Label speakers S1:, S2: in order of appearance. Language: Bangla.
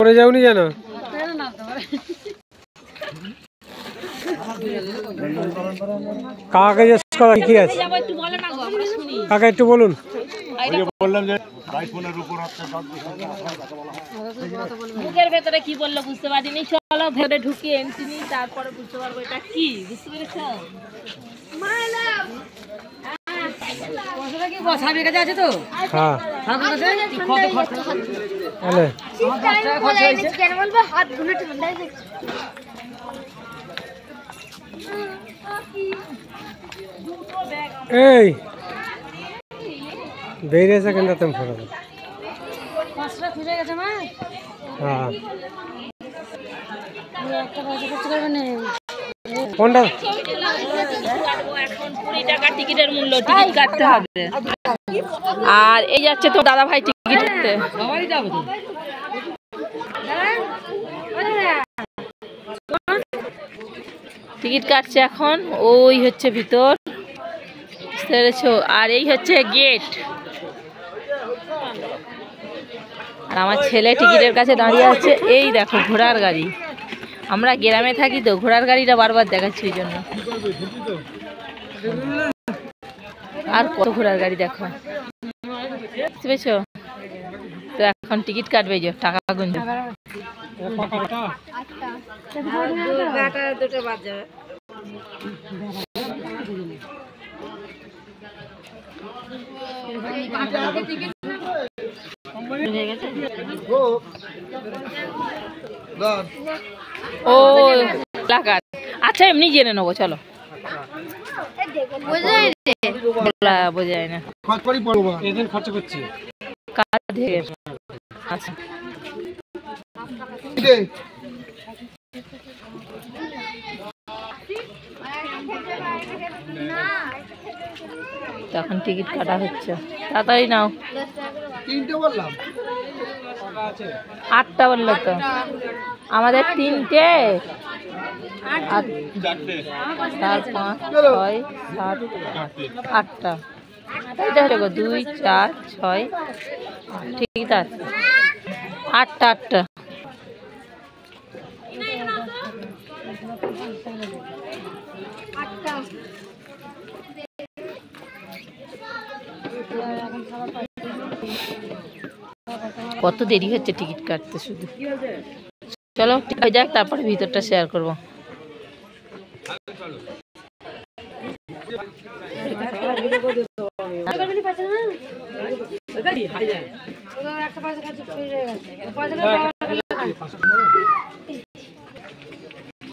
S1: পরে যাওনি জানো কাকাকে জিজ্ঞেস করা কি আছে কাকা একটু বলুন
S2: বললাম যে আইফোনের উপর
S3: বুকের ভেতরে কি বললো বুঝতে পারিনি চলো ভেতরে ঢুকিয়ে এন্ট্রি নিই তারপরে বুঝতে পারবো এটা কি বুঝতে পেরেছো কি সামনের কাছে আছে তো
S1: হ্যাঁ
S3: কত খরচা হাত ধুলে ঠান্ডায়
S1: এই বেরিয়েছে কেন তুমি ফোন
S3: পাঁচটা খুলে গেছে মা
S1: হ্যাঁ
S3: একটা পয়সা খরচ করবে না
S1: কোনটা
S3: এখন 20 টাকা টিকিটের মূল্য টিকিট কাটতে হবে আর এই যাচ্ছে তো দাদা ভাই টিকিট কাটতে সবাই যাবে তো টিকিট কাটছে এখন ওই হচ্ছে ভিতর বুঝতে পেরেছো আর এই হচ্ছে গেট আর আমার ছেলে টিকিটের কাছে দাঁড়িয়ে আছে এই দেখো ঘোড়ার গাড়ি আমরা গ্রামে থাকি তো ঘোড়ার গাড়িটা বারবার দেখাচ্ছি ওই জন্য আর কত ঘোড়ার গাড়ি দেখো বুঝতে পেরেছো তো এখন টিকিট কাটবে যে টাকা গুনবে দুটো বাজে ও এলাকার আচ্ছা এমনি জেনে নেবো চলো বোঝায় না
S1: খরচা করছি
S3: কাজ থেকে আচ্ছা তখন টিকিট কাটা হচ্ছে তাড়াতাড়ি নাও 8টা বললো তো আমাদের 3টে 4 5 6 7 8টা এটা হলো 2 4 6 ঠিক আছে 8টা কত দেরি হচ্ছে টিকিট কাটতে শুধু চলো ঠিক হয়ে যাক তারপরে ভিতরটা শেয়ার করবো